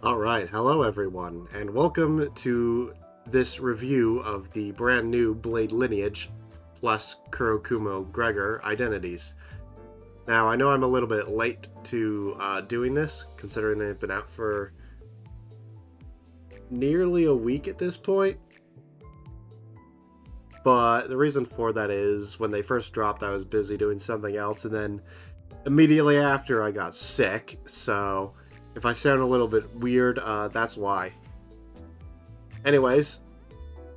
Alright, hello everyone, and welcome to this review of the brand new Blade Lineage plus Kurokumo Gregor Identities. Now, I know I'm a little bit late to doing this, considering they've been out for nearly a week at this point, but the reason for that is when they first dropped I was busy doing something else, and then immediately after I got sick, so if I sound a little bit weird, that's why. Anyways,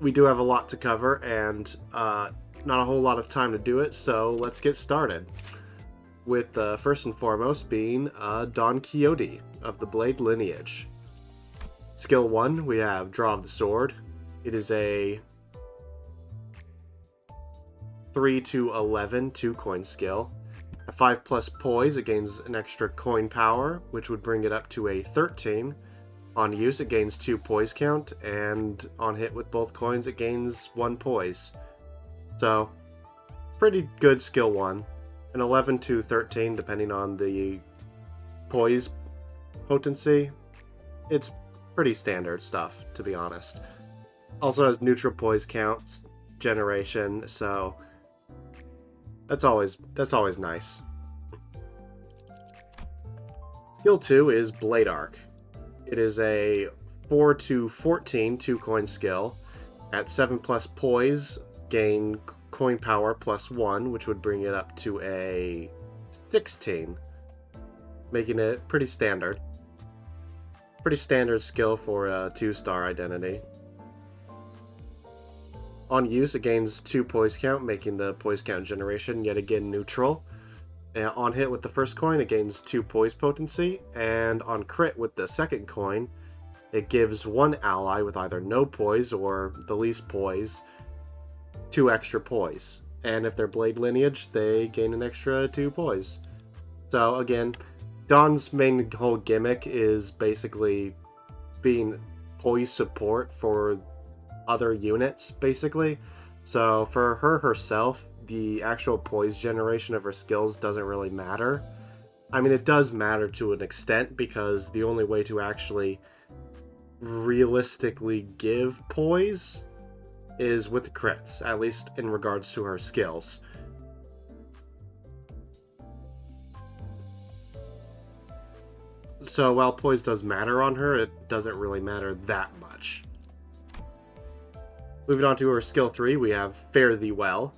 we do have a lot to cover, and not a whole lot of time to do it, so let's get started. With first and foremost being Don Quixote of the Blade Lineage. Skill 1, we have Draw of the Sword. It is a 3 to 11 2-coin skill. A 5+ poise, it gains an extra coin power, which would bring it up to a 13. On use, it gains 2 poise count, and on hit with both coins, it gains 1 poise. So, pretty good skill 1. An 11 to 13, depending on the poise potency. It's pretty standard stuff, to be honest. Also has neutral poise counts, generation, so that's always nice. Skill 2 is Blade Arc. It is a 4 to 14 2-coin skill. At 7+ poise, gain coin power +1, which would bring it up to a 16, making it pretty standard. Pretty standard skill for a 2-star identity. On use, it gains 2 poise count, making the poise count generation yet again neutral. On hit with the first coin, it gains 2 poise potency, and on crit with the second coin, it gives one ally with either no poise or the least poise 2 extra poise. And if they're Blade Lineage, they gain an extra 2 poise. So again, Don's main whole gimmick is basically being poise support for other units, basically. So for her herself, the actual poise generation of her skills doesn't really matter. I mean, it does matter to an extent, because the only way to actually realistically give poise is with the crits, at least in regards to her skills. So while poise does matter on her, it doesn't really matter that much. Moving on to her skill 3, we have Fare Thee Well.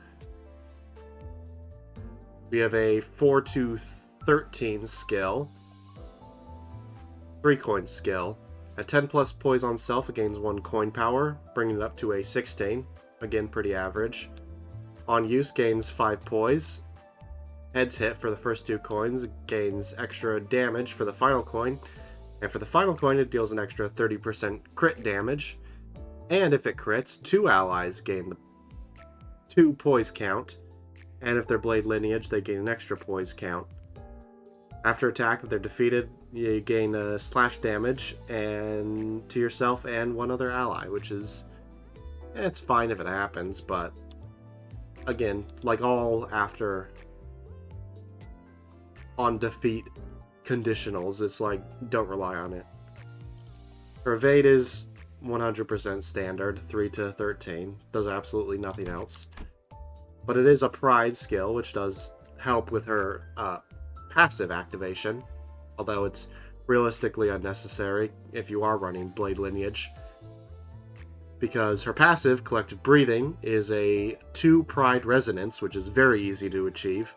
We have a 4 to 13 skill, 3-coin skill. At 10+ poise on self, it gains 1 coin power, bringing it up to a 16. Again, pretty average. On use, gains 5 poise. Heads hit for the first 2 coins, gains extra damage for the final coin. And for the final coin, it deals an extra 30% crit damage. And if it crits, 2 allies gain the 2 poise count. And if they're Blade Lineage, they gain an extra poise count. After attack, if they're defeated, you gain a slash damage and to yourself and one other ally, which is, it's fine if it happens, but again, like all after on defeat conditionals, it's like, don't rely on it. Her evade is 100% standard, 3 to 13, does absolutely nothing else. But it is a pride skill, which does help with her passive activation, although it's realistically unnecessary if you are running Blade Lineage, because her passive, Collective Breathing, is a 2 pride resonance, which is very easy to achieve.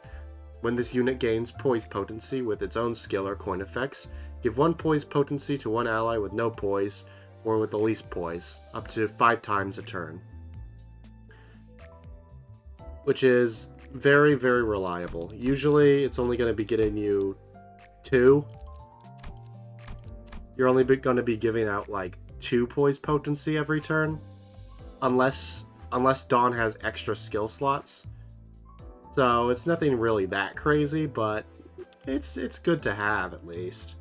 When this unit gains poise potency with its own skill or coin effects, give 1 poise potency to one ally with no poise, or with the least poise, up to 5 times a turn. Which is very, very reliable. Usually, it's only going to be getting you 2. You're only going to be giving out like 2 poise potency every turn, unless Dawn has extra skill slots. So it's nothing really that crazy, but it's good to have at least.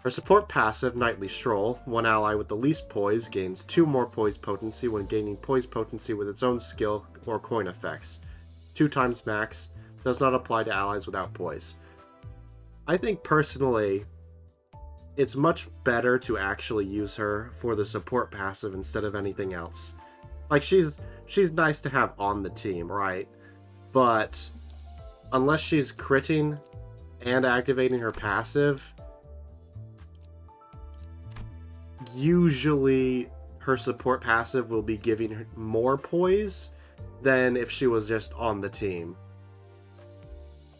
Her support passive, Nightly Stroll, one ally with the least poise gains 2 more poise potency when gaining poise potency with its own skill or coin effects. 2 times max, does not apply to allies without poise. I think personally, it's much better to actually use her for the support passive instead of anything else. Like, she's nice to have on the team, right? But unless she's critting and activating her passive, usually her support passive will be giving her more poise than if she was just on the team.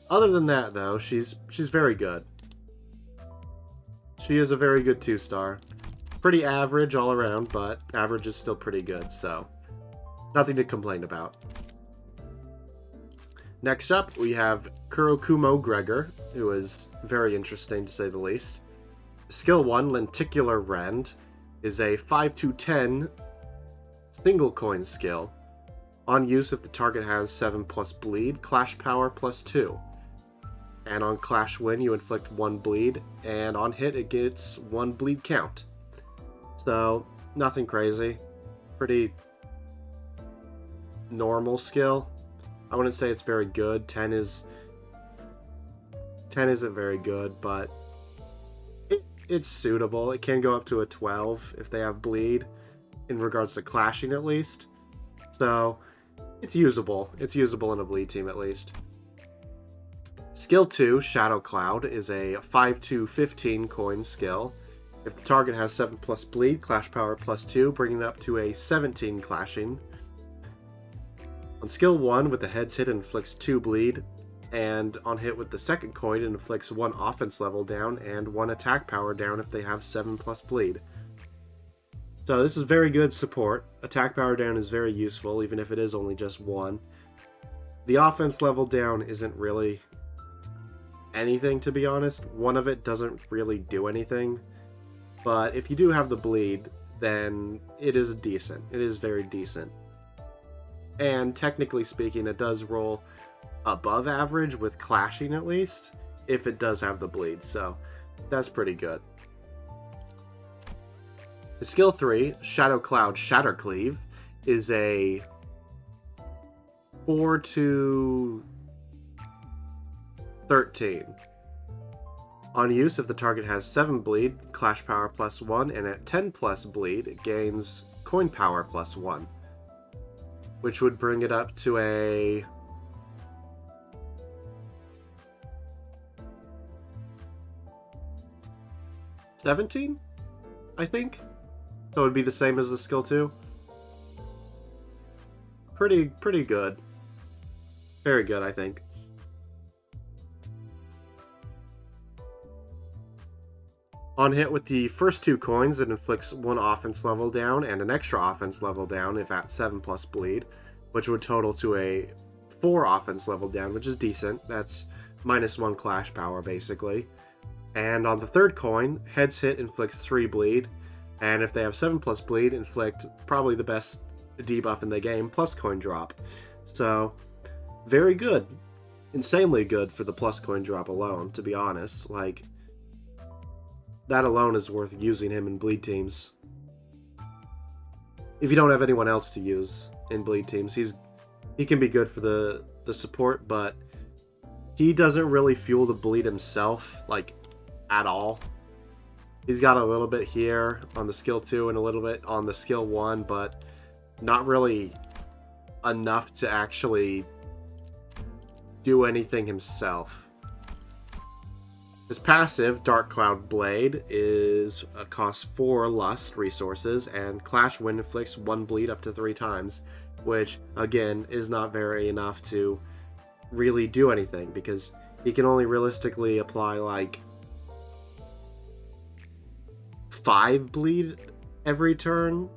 Other than that, though, she's very good. She is a very good 2-star. Pretty average all around, but average is still pretty good, so nothing to complain about. Next up, we have Kurokumo Gregor, who is very interesting to say the least. Skill 1, Lenticular Rend, is a 5-10 single coin skill. On use, if the target has 7+ bleed, Clash Power +2. And on Clash Win, you inflict 1 bleed, and on hit, it gets 1 bleed count. So, nothing crazy. Pretty normal skill. I wouldn't say it's very good. 10 isn't very good, but it's suitable. It can go up to a 12 if they have bleed, in regards to clashing at least. So, it's usable. It's usable in a bleed team at least. Skill 2, Shadow Cloud, is a 5-15 coin skill. If the target has 7+ bleed, Clash Power +2, bringing it up to a 17 clashing. On skill 1, with the heads hit, it inflicts 2 bleed, and on hit with the second coin, it inflicts 1 offense level down and 1 attack power down if they have 7+ bleed. So this is very good support. Attack power down is very useful, even if it is only just 1. The offense level down isn't really anything, to be honest. One of it doesn't really do anything, but if you do have the bleed, then it is decent. It is very decent. And technically speaking, it does roll above average with clashing at least, if it does have the bleed, so that's pretty good. The skill 3, Shadow Cloud Shattercleave, is a 4-13. On use, if the target has 7 bleed, Clash Power +1, and at 10+ bleed, it gains Coin Power +1, which would bring it up to a 17, I think. So it would be the same as the skill 2. Pretty good. Very good, I think. On hit with the first 2 coins, it inflicts 1 offense level down and an extra offense level down if at 7+ bleed, which would total to a 4 offense level down, which is decent. That's -1 clash power, basically. And on the third coin, heads hit inflict 3 bleed, and if they have 7+ bleed, inflict probably the best debuff in the game, plus coin drop. So, very good. Insanely good for the plus coin drop alone, to be honest. Like, that alone is worth using him in bleed teams. If you don't have anyone else to use in bleed teams, he can be good for the support, but he doesn't really fuel the bleed himself, like, at all. He's got a little bit here on the skill 2 and a little bit on the skill 1, but not really enough to actually do anything himself. His passive, Dark Cloud Blade, is costs 4 Lust resources, and Clash Wind inflicts 1 bleed up to 3 times, which, again, is not very enough to really do anything, because he can only realistically apply, like, 5 bleed every turn,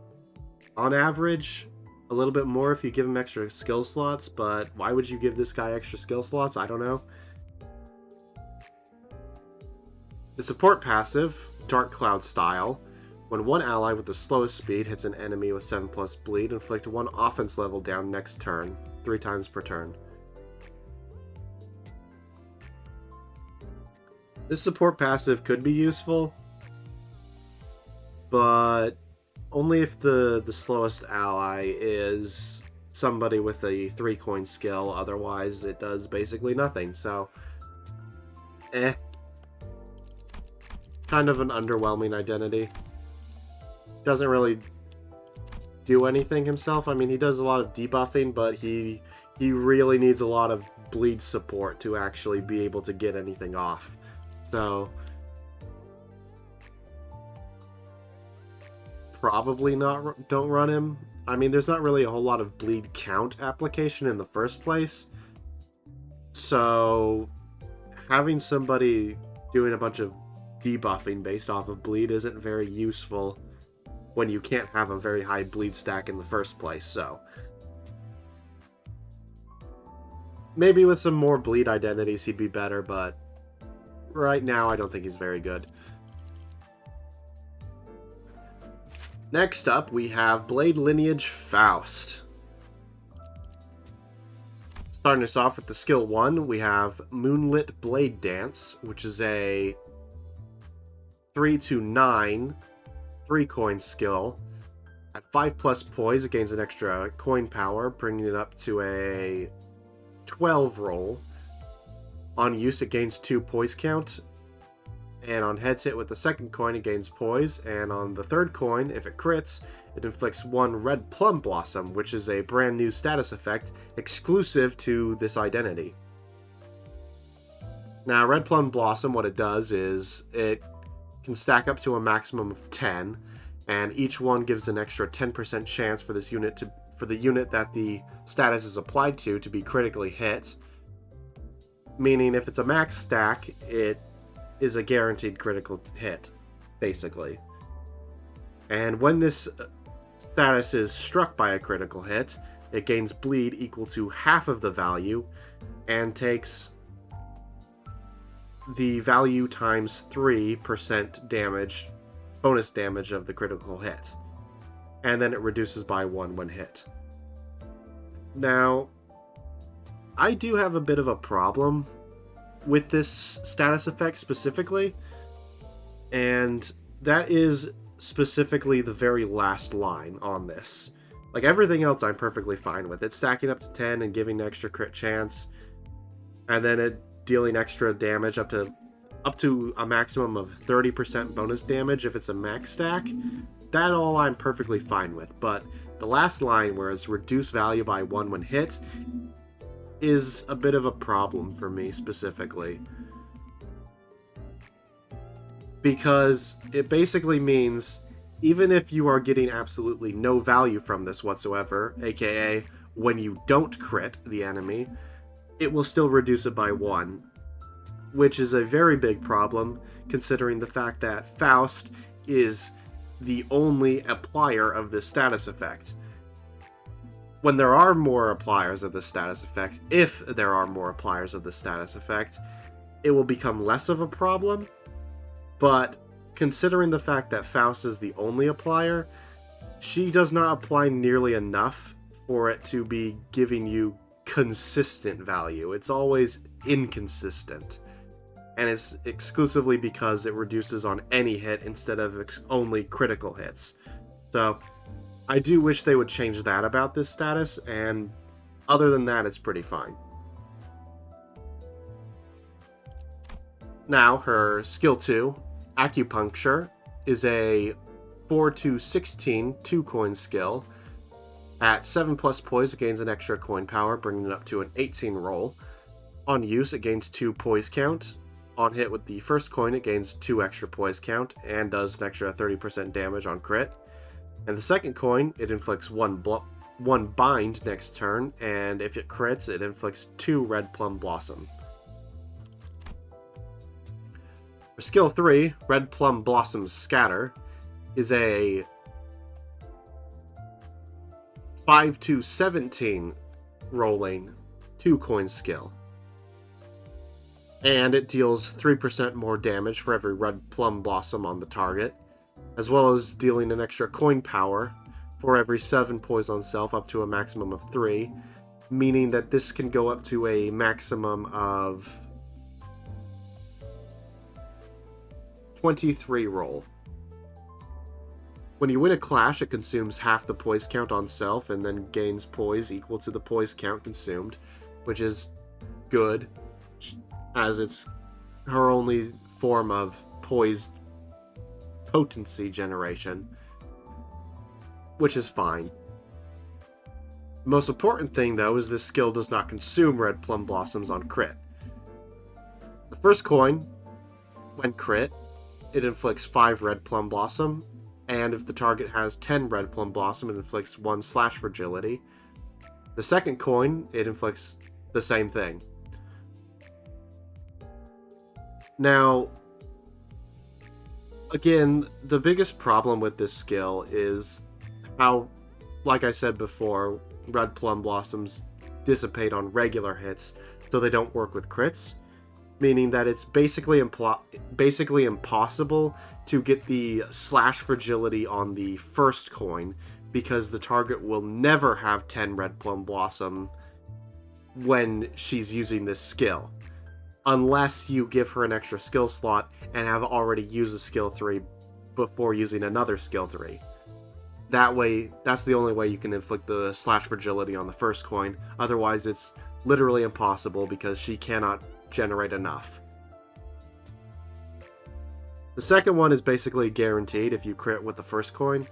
on average. A little bit more if you give him extra skill slots, but why would you give this guy extra skill slots? I don't know. The support passive, Dark Cloud Style. When one ally with the slowest speed hits an enemy with 7+ bleed, inflict 1 offense level down next turn, 3 times per turn. This support passive could be useful, but only if the slowest ally is somebody with a 3 coin skill. Otherwise, it does basically nothing, so kind of an underwhelming identity. Doesn't really do anything himself. I mean, he does a lot of debuffing, but he really needs a lot of bleed support to actually be able to get anything off. So probably not, don't run him. I mean, there's not really a whole lot of bleed count application in the first place. So having somebody doing a bunch of debuffing based off of bleed isn't very useful when you can't have a very high bleed stack in the first place. So maybe with some more bleed identities he'd be better, but right now I don't think he's very good. Next up, we have Blade Lineage Faust. Starting us off with the skill 1, we have Moonlit Blade Dance, which is a 3-9 3-coin skill. At 5+ poise, it gains an extra coin power, bringing it up to a 12 roll. On use, it gains 2 poise count. And on heads hit with the second coin, it gains poise. And on the third coin, if it crits, it inflicts 1 Red Plum Blossom, which is a brand new status effect exclusive to this identity. Now, Red Plum Blossom, what it does is it can stack up to a maximum of 10, and each one gives an extra 10% chance for this unit for the unit that the status is applied to be critically hit. Meaning, if it's a max stack, it is a guaranteed critical hit, basically. And when this status is struck by a critical hit, it gains bleed equal to half of the value and takes the value times 3% damage, bonus damage of the critical hit. And then it reduces by 1 when hit. Now, I do have a bit of a problem with this status effect specifically, and that is specifically the very last line on this. Like, everything else I'm perfectly fine with. It's stacking up to 10 and giving an extra crit chance, and then it dealing extra damage up to a maximum of 30% bonus damage if it's a max stack. That all I'm perfectly fine with, but the last line, where it's reduce value by 1 when hit, is a bit of a problem for me specifically. Because it basically means even if you are getting absolutely no value from this whatsoever, aka when you don't crit the enemy, it will still reduce it by 1. Which is a very big problem, considering the fact that Faust is the only applier of this status effect. When there are more appliers of the status effect, if there are more appliers of the status effect, it will become less of a problem. But considering the fact that Faust is the only applier, she does not apply nearly enough for it to be giving you consistent value. It's always inconsistent. And it's exclusively because it reduces on any hit instead of only critical hits. So I do wish they would change that about this status, and other than that, it's pretty fine. Now, her skill 2, Acupuncture, is a 4-16 2-coin skill. At 7+ poise, it gains an extra coin power, bringing it up to an 18 roll. On use, it gains 2 poise count. On hit with the first coin, it gains 2 extra poise count, and does an extra 30% damage on crit. And the second coin, it inflicts 1 bind next turn, and if it crits, it inflicts 2 Red Plum Blossom. For skill 3, Red Plum Blossom Scatter, is a 5-17 rolling 2-coin skill. And it deals 3% more damage for every Red Plum Blossom on the target, as well as dealing an extra coin power for every 7 poise on self up to a maximum of 3, meaning that this can go up to a maximum of 23 roll. When you win a clash, it consumes half the poise count on self and then gains poise equal to the poise count consumed, which is good, as it's her only form of poise potency generation, which is fine. The most important thing, though, is this skill does not consume red plum blossoms on crit. The first coin, when crit, it inflicts 5 red plum blossom, and if the target has 10 red plum blossom, it inflicts 1 slash fragility. The second coin, it inflicts the same thing. Now, again, the biggest problem with this skill is how, like I said before, red plum blossoms dissipate on regular hits, so they don't work with crits, meaning that it's basically impossible to get the slash fragility on the first coin, because the target will never have 10 red plum blossom when she's using this skill, unless you give her an extra skill slot and have already used a skill 3 before using another skill 3. That way, that's the only way you can inflict the slash fragility on the first coin. Otherwise, it's literally impossible because she cannot generate enough. The second one is basically guaranteed if you crit with the first coin,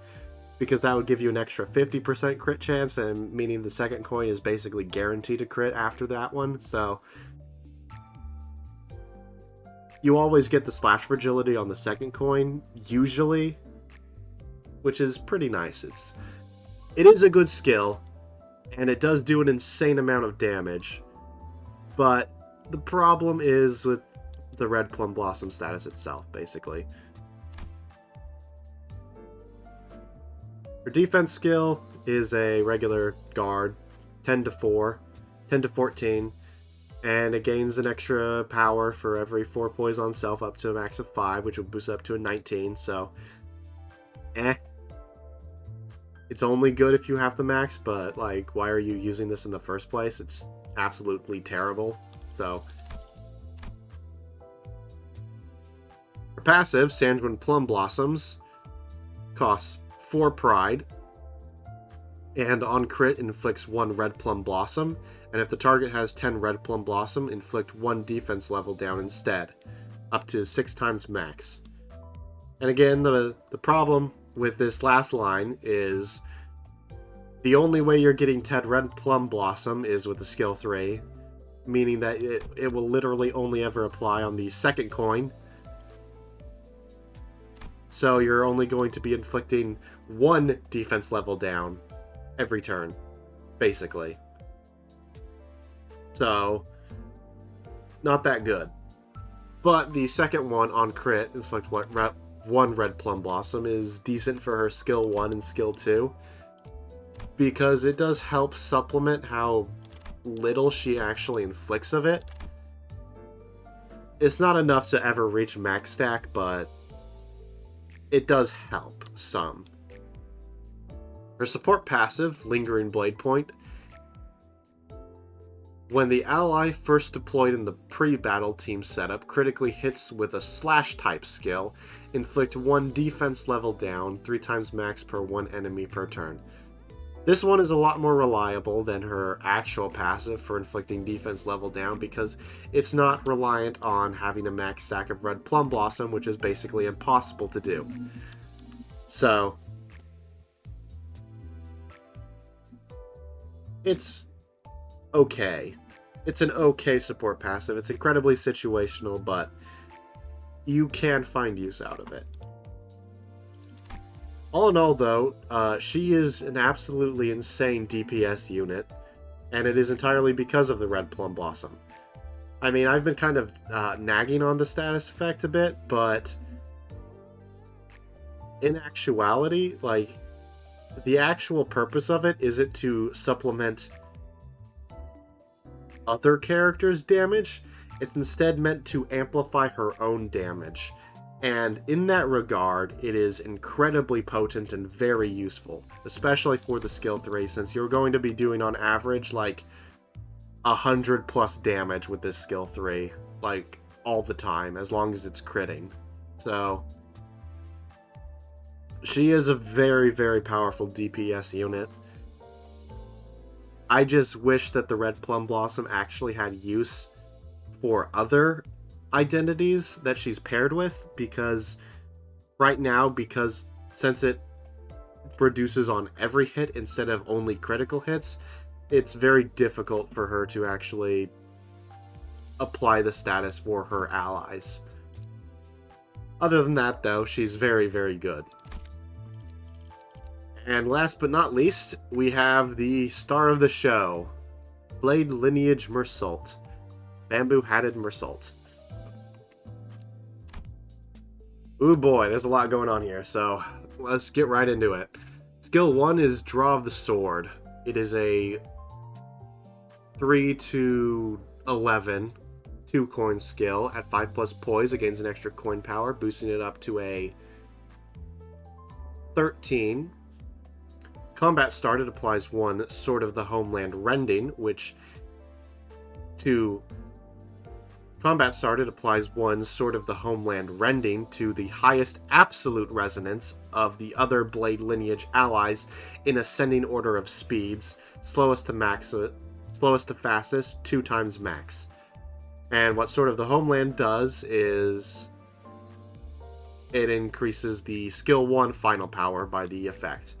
because that would give you an extra 50% crit chance, and meaning the second coin is basically guaranteed to crit after that one. So you always get the slash fragility on the second coin, usually, which is pretty nice. It is a good skill, and it does do an insane amount of damage, but the problem is with the red plum blossom status itself, basically. Her defense skill is a regular guard, 10 to 4, 10 to 14, and it gains an extra power for every 4 poise on self up to a max of 5, which will boost up to a 19, so It's only good if you have the max, but like, why are you using this in the first place? It's absolutely terrible. So her passive, Sanguine Plum Blossoms, costs 4 pride, and on crit inflicts 1 red plum blossom, and if the target has 10 red plum blossom, inflict 1 defense level down instead, up to 6 times max. And again, the problem with this last line is the only way you're getting 10 red plum blossom is with the skill 3, meaning that it will literally only ever apply on the second coin. So you're only going to be inflicting 1 defense level down every turn, basically. So, not that good. But the second one on crit, inflict 1 red plum blossom, is decent for her skill 1 and skill 2, because it does help supplement how little she actually inflicts of it. It's not enough to ever reach max stack, but it does help some. Her support passive, Lingering Blade Point. When the ally first deployed in the pre-battle team setup critically hits with a slash type skill, inflict 1 defense level down, 3 times max per 1 enemy per turn. This one is a lot more reliable than her actual passive for inflicting defense level down, because it's not reliant on having a max stack of red plum blossom, which is basically impossible to do. So it's okay. It's an okay support passive. It's incredibly situational, but you can find use out of it. All in all, though, she is an absolutely insane DPS unit, and it is entirely because of the red plum blossom. I mean, I've been kind of nagging on the status effect a bit, but in actuality, like, the actual purpose of it isn't to supplement other characters' damage. It's instead meant to amplify her own damage. And in that regard, it is incredibly potent and very useful, especially for the skill 3, since you're going to be doing on average like 100 plus damage with this skill 3, like all the time, as long as it's critting. So she is a very, very powerful DPS unit. I just wish that the Red Plum Blossom actually had use for other identities that she's paired with, because right now, because since it reduces on every hit instead of only critical hits, it's very difficult for her to actually apply the status for her allies. Other than that, though, she's very, very good. And last but not least, we have the star of the show, Blade Lineage Mersault. Bamboo-hatted Mersault. Ooh boy, there's a lot going on here, so let's get right into it. Skill 1 is Draw of the Sword. It is a 3 to 11 2-coin skill at 5+ poise, against an extra coin power, boosting it up to a 13. Combat started applies 1 Sword of the Homeland Rending, which to Combat started applies 1 Sword of the Homeland Rending to the highest absolute resonance of the other Blade Lineage allies in ascending order of speeds, slowest to fastest, 2 times max. And what Sword of the Homeland does is it increases the skill 1 final power by the effect.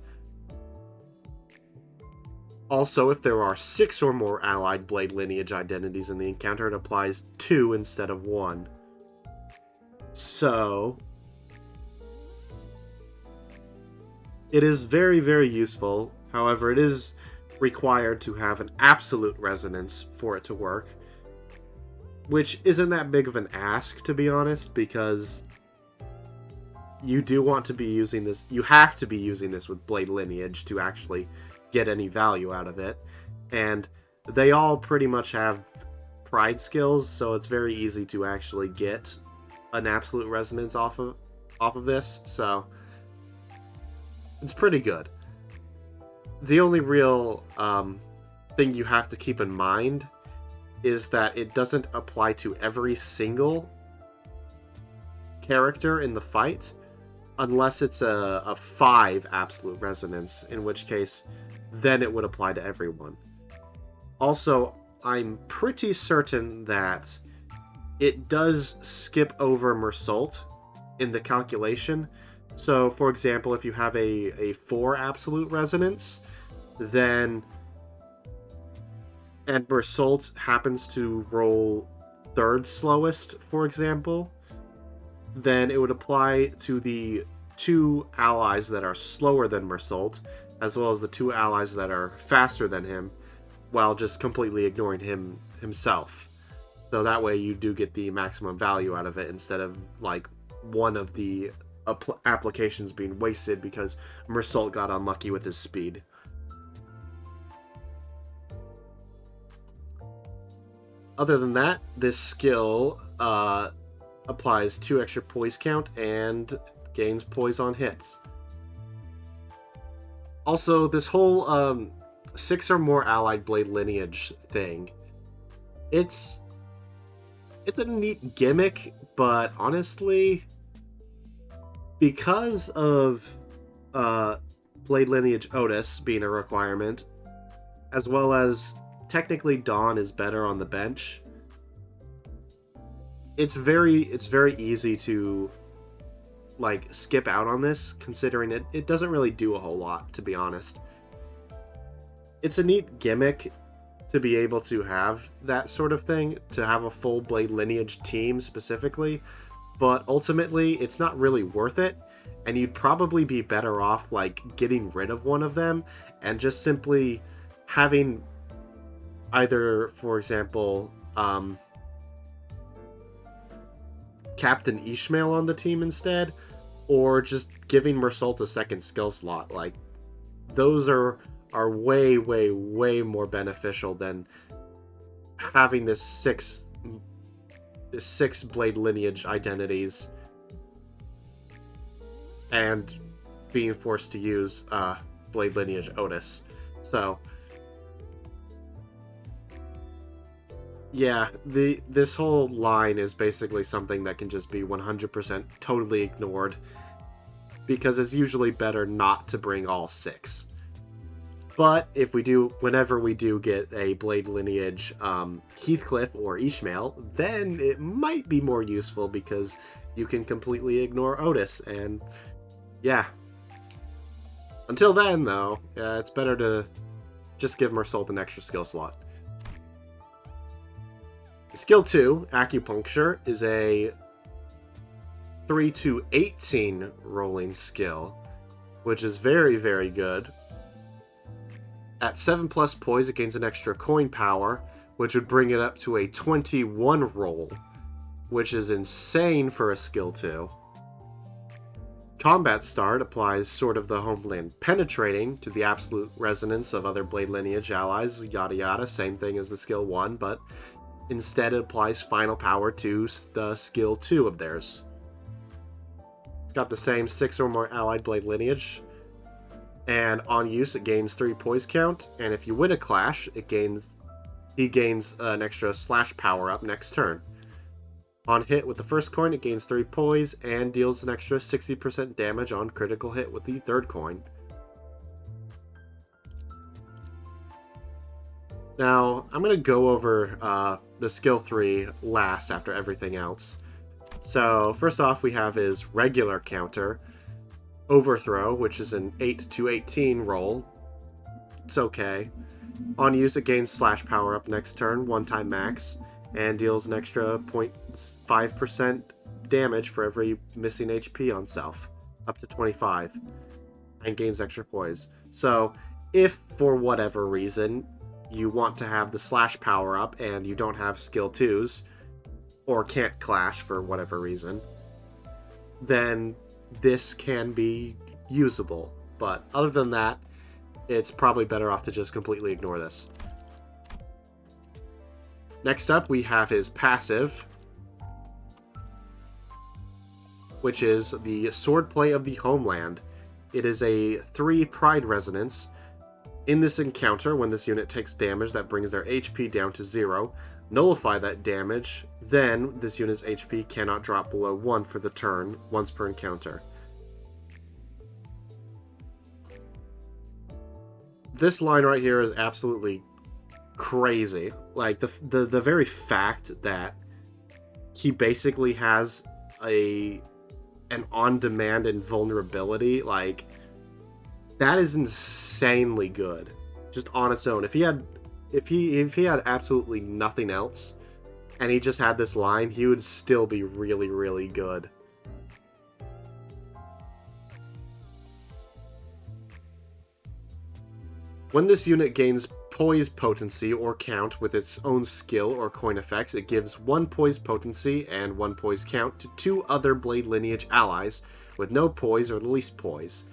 Also, if there are 6 or more allied Blade Lineage identities in the encounter, it applies 2 instead of 1. So, it is very, very useful. However, it is required to have an absolute resonance for it to work, which isn't that big of an ask, to be honest, because you do want to be using this, you have to be using this with Blade Lineage to actually get any value out of it, and they all pretty much have pride skills, so it's very easy to actually get an absolute resonance off of this, so it's pretty good. The only real thing you have to keep in mind is that it doesn't apply to every single character in the fight, unless it's a 5 absolute resonance, in which case then it would apply to everyone. Also, I'm pretty certain that it does skip over Mersault in the calculation. So, for example, if you have a 4 absolute resonance, then and Mersault happens to roll 3rd slowest, for example, then it would apply to the 2 allies that are slower than Mersault, as well as the 2 allies that are faster than him, while just completely ignoring himself. So that way you do get the maximum value out of it, instead of like one of the applications being wasted because Mersault got unlucky with his speed. Other than that, this skill applies 2 extra poise count and gains poise on hits. Also, this whole 6 or more allied Blade Lineage thing, it's a neat gimmick, but honestly, because of Blade Lineage Otis being a requirement, as well as technically Dawn is better on the bench, it's very easy to like skip out on this, considering it doesn't really do a whole lot, to be honest. It's a neat gimmick to be able to have that sort of thing, to have a full Blade Lineage team specifically, but ultimately it's not really worth it, and you'd probably be better off like getting rid of one of them and just simply having either, for example, Captain Ishmael on the team instead, or just giving Mersault a second skill slot. Like, those are way, way, way more beneficial than having this six Blade Lineage identities and being forced to use Blade Lineage Otis. So yeah, this whole line is basically something that can just be 100% totally ignored, because it's usually better not to bring all 6. But whenever we do get a Blade Lineage Heathcliff or Ishmael, then it might be more useful, because you can completely ignore Otis, and yeah. Until then, though, it's better to just give Mersault an extra skill slot. Skill 2, Acupuncture, is a 3 to 18 rolling skill, which is very, very good. At 7+ poise, it gains an extra coin power, which would bring it up to a 21 roll, which is insane for a skill 2. Combat Start applies Sword of the Homeland Penetrating to the absolute resonance of other Blade Lineage allies, yada yada, same thing as the skill 1, but instead it applies Final Power to the skill 2 of theirs. It's got the same 6 or more allied Blade Lineage, and on use it gains 3 poise count, and if you win a clash, he gains an extra slash power up next turn. On hit with the first coin, it gains 3 poise and deals an extra 60% damage on critical hit with the third coin. Now, I'm going to go over the skill 3 last after everything else. So, first off, we have his regular counter, Overthrow, which is an 8 to 18 roll. It's okay. On use, it gains slash power up next turn, 1 time max, and deals an extra 0.5% damage for every missing HP on self, up to 25, and gains extra poise. So, if for whatever reason you want to have the slash power up and you don't have skill 2s, or can't clash for whatever reason, then this can be usable. But other than that, it's probably better off to just completely ignore this. Next up, we have his passive, which is the Swordplay of the Homeland. It is a 3 Pride Resonance. In this encounter, when this unit takes damage that brings their HP down to 0, nullify that damage, then this unit's HP cannot drop below 1 for the turn, once per encounter. This line right here is absolutely crazy. Like, the very fact that he basically has an on-demand invulnerability, like, that is insanely good, just on its own. If he had absolutely nothing else, and he just had this line, he would still be really, really good. When this unit gains poise potency or count with its own skill or coin effects, it gives 1 poise potency and 1 poise count to 2 other Blade Lineage allies with no poise or least poise.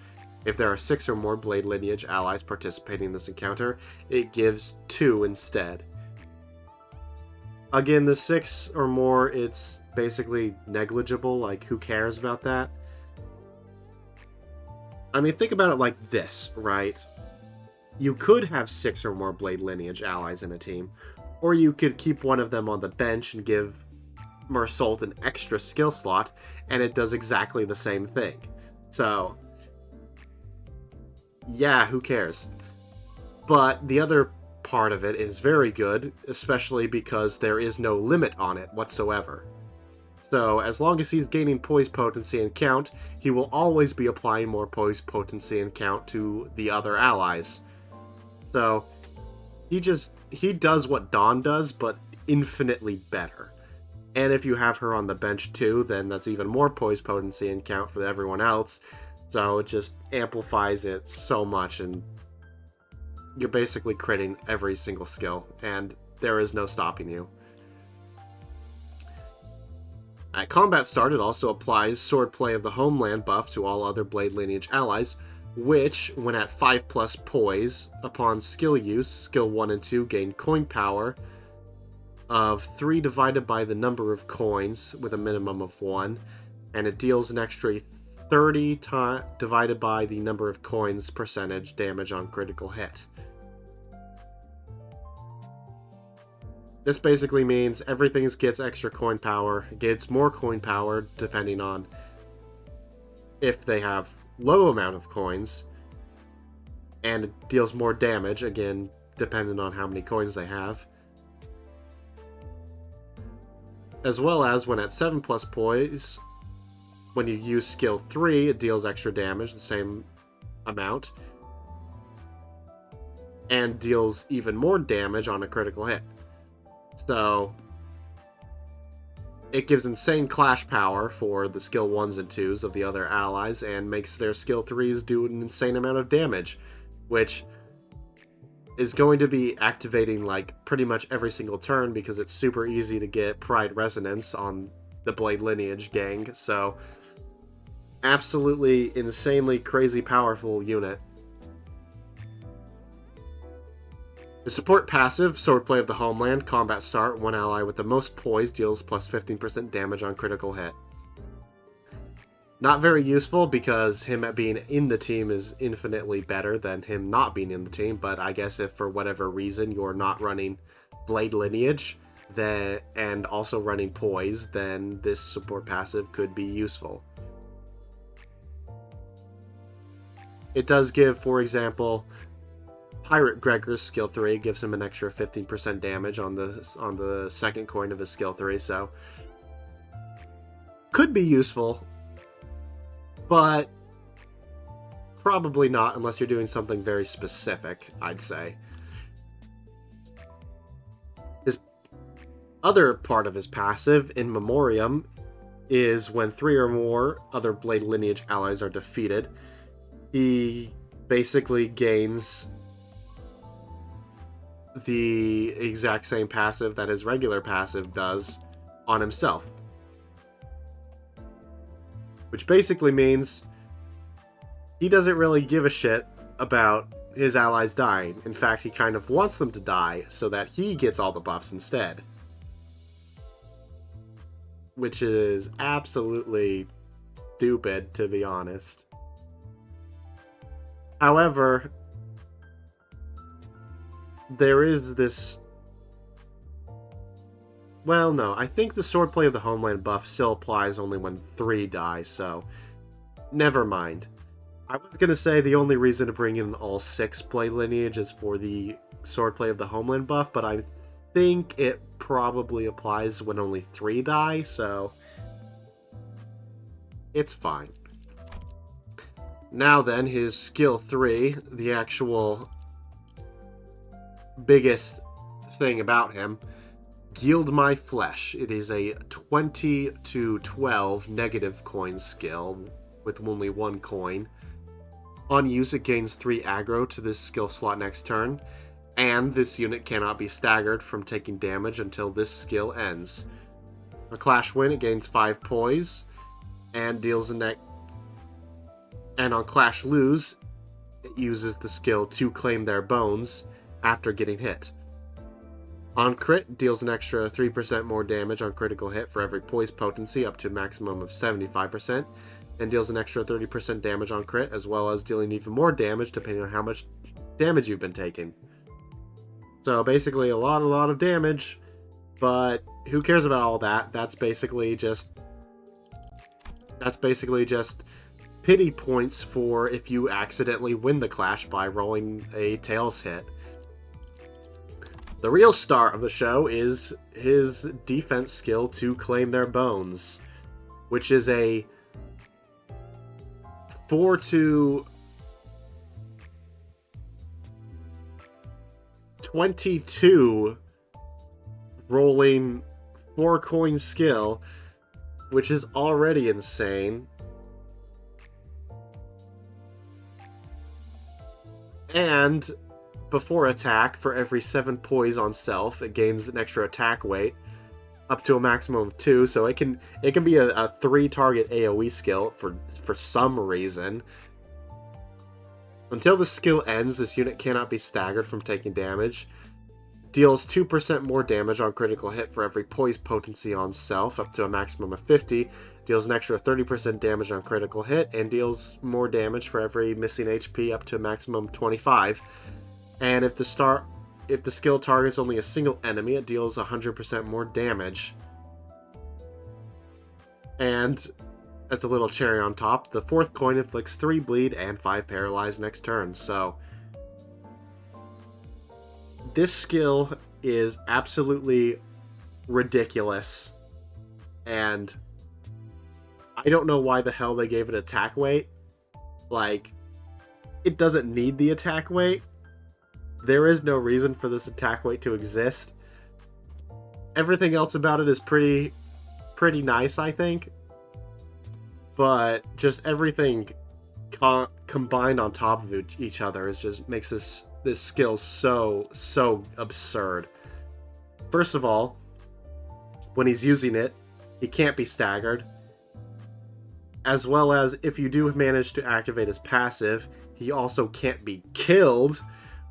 If there are 6 or more Blade Lineage allies participating in this encounter, it gives 2 instead. Again, the 6 or more, it's basically negligible, like, who cares about that? I mean, think about it like this, right? You could have 6 or more Blade Lineage allies in a team, or you could keep one of them on the bench and give Mersault an extra skill slot, and it does exactly the same thing. So, yeah, who cares? But the other part of it is very good, especially because there is no limit on it whatsoever. So, as long as he's gaining poise potency and count, he will always be applying more poise potency and count to the other allies. So, he does what Dawn does, but infinitely better. And if you have her on the bench too, then that's even more poise potency and count for everyone else. So it just amplifies it so much, and you're basically critting every single skill, and there is no stopping you. At Combat Start, it also applies Swordplay of the Homeland buff to all other Blade Lineage allies, which, when at 5+ poise, upon skill use, skill 1 and 2 gain coin power of 3 divided by the number of coins, with a minimum of 1, and it deals an extra 30 divided by the number of coins percentage damage on critical hit. This basically means everything gets extra coin power, gets more coin power depending on if they have low amount of coins, and it deals more damage, again, depending on how many coins they have. As well as when at 7+ poise, when you use skill 3, it deals extra damage, the same amount, and deals even more damage on a critical hit. So it gives insane clash power for the skill 1s and 2s of the other allies, and makes their skill 3s do an insane amount of damage, which is going to be activating like pretty much every single turn, because it's super easy to get Pride Resonance on the Blade Lineage gang. So absolutely insanely crazy powerful unit. The support passive, Swordplay of the Homeland, combat start, one ally with the most poise deals plus 15% damage on critical hit. Not very useful, because him being in the team is infinitely better than him not being in the team, but I guess if for whatever reason you're not running Blade Lineage and also running poise, then this support passive could be useful. It does give, for example, Pirate Gregor's skill 3 gives him an extra 15% damage on the second coin of his skill 3, so could be useful, but probably not unless you're doing something very specific, I'd say. His other part of his passive, In Memoriam, is when 3 or more other Blade Lineage allies are defeated, he basically gains the exact same passive that his regular passive does on himself. Which basically means he doesn't really give a shit about his allies dying. In fact, he kind of wants them to die so that he gets all the buffs instead. Which is absolutely stupid, to be honest. However, there is this... Well, no, I think the Swordplay of the Homeland buff still applies only when 3 die, so never mind. I was going to say the only reason to bring in all 6 Blade Lineage is for the Swordplay of the Homeland buff, but I think it probably applies when only 3 die, so it's fine. Now then, his skill 3, the actual biggest thing about him, Yield My Flesh. It is a 20 to 12 negative coin skill with only 1 coin. On use, it gains 3 aggro to this skill slot next turn, and this unit cannot be staggered from taking damage until this skill ends. On Clash Win, it gains 5 poise and deals a and on Clash Lose, it uses the skill to claim their bones after getting hit. On crit, deals an extra 3% more damage on critical hit for every poise potency up to a maximum of 75%, and deals an extra 30% damage on crit, as well as dealing even more damage depending on how much damage you've been taking. So basically a lot of damage, but who cares about all that? That's basically just pity points for if you accidentally win the clash by rolling a tails hit. The real star of the show is his defense skill to claim their bones, which is a 4 to 22 rolling 4 coin skill, which is already insane. And before attack, for every 7 poise on self, it gains an extra attack weight up to a maximum of 2, so it can be a 3 target AoE skill for some reason. Until the skill ends, this unit cannot be staggered from taking damage. Deals 2% more damage on critical hit for every poise potency on self, up to a maximum of 50. Deals an extra 30% damage on critical hit, and deals more damage for every missing HP up to a maximum of 25. And if the skill targets only a single enemy, it deals 100% more damage. And as a little cherry on top, the 4th coin inflicts 3 bleed and 5 paralyze next turn. So this skill is absolutely ridiculous, and I don't know why the hell they gave it attack weight. Like, it doesn't need the attack weight. There is no reason for this attack weight to exist. Everything else about it is pretty nice, I think. But just everything combined on top of each other is just makes this skill so absurd. First of all, when he's using it, he can't be staggered. As well as, if you do manage to activate his passive, he also can't be killed,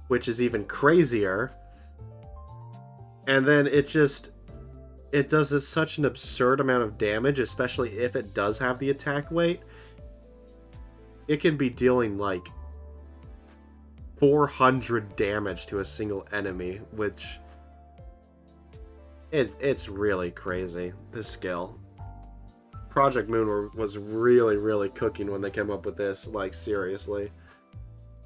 which is even crazier. And then it does such an absurd amount of damage, especially if it does have the attack weight. It can be dealing like 400 damage to a single enemy, which it's really crazy, this skill. Project Moon was really cooking when they came up with this, like, seriously.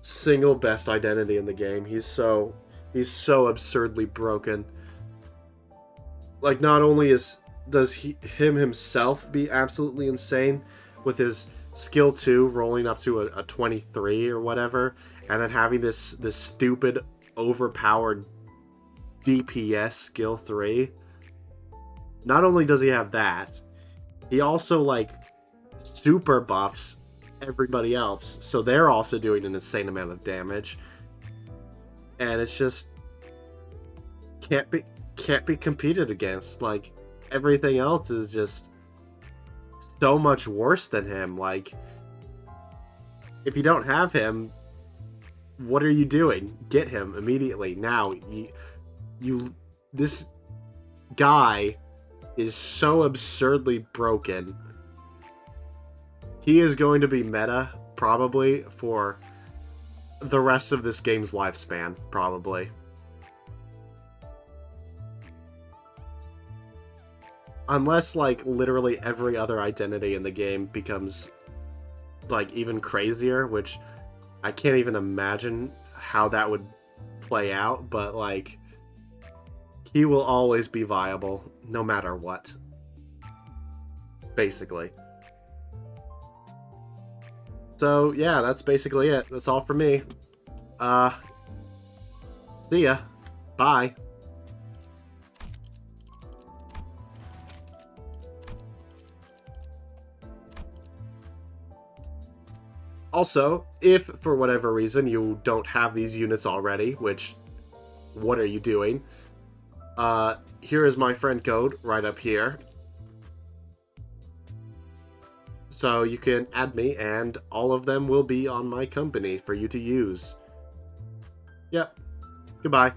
Single best identity in the game. He's so absurdly broken. Like, not only does him himself be absolutely insane with his skill 2 rolling up to a 23 or whatever, and then having this stupid overpowered DPS skill 3. Not only does he have that, he also, like, super buffs everybody else, so they're also doing an insane amount of damage. And it's just can't be competed against. Like, everything else is just so much worse than him. Like, if you don't have him, what are you doing? Get him immediately now. This guy is so absurdly broken. He is going to be meta probably for the rest of this game's lifespan, probably. Unless, like, literally every other identity in the game becomes, like, even crazier, which I can't even imagine how that would play out, but, like, he will always be viable, no matter what. Basically. So, yeah, that's basically it. That's all for me. See ya. Bye. Also, if for whatever reason you don't have these units already, which, what are you doing? Here is my friend code right up here. So you can add me, and all of them will be on my company for you to use. Yep. Goodbye.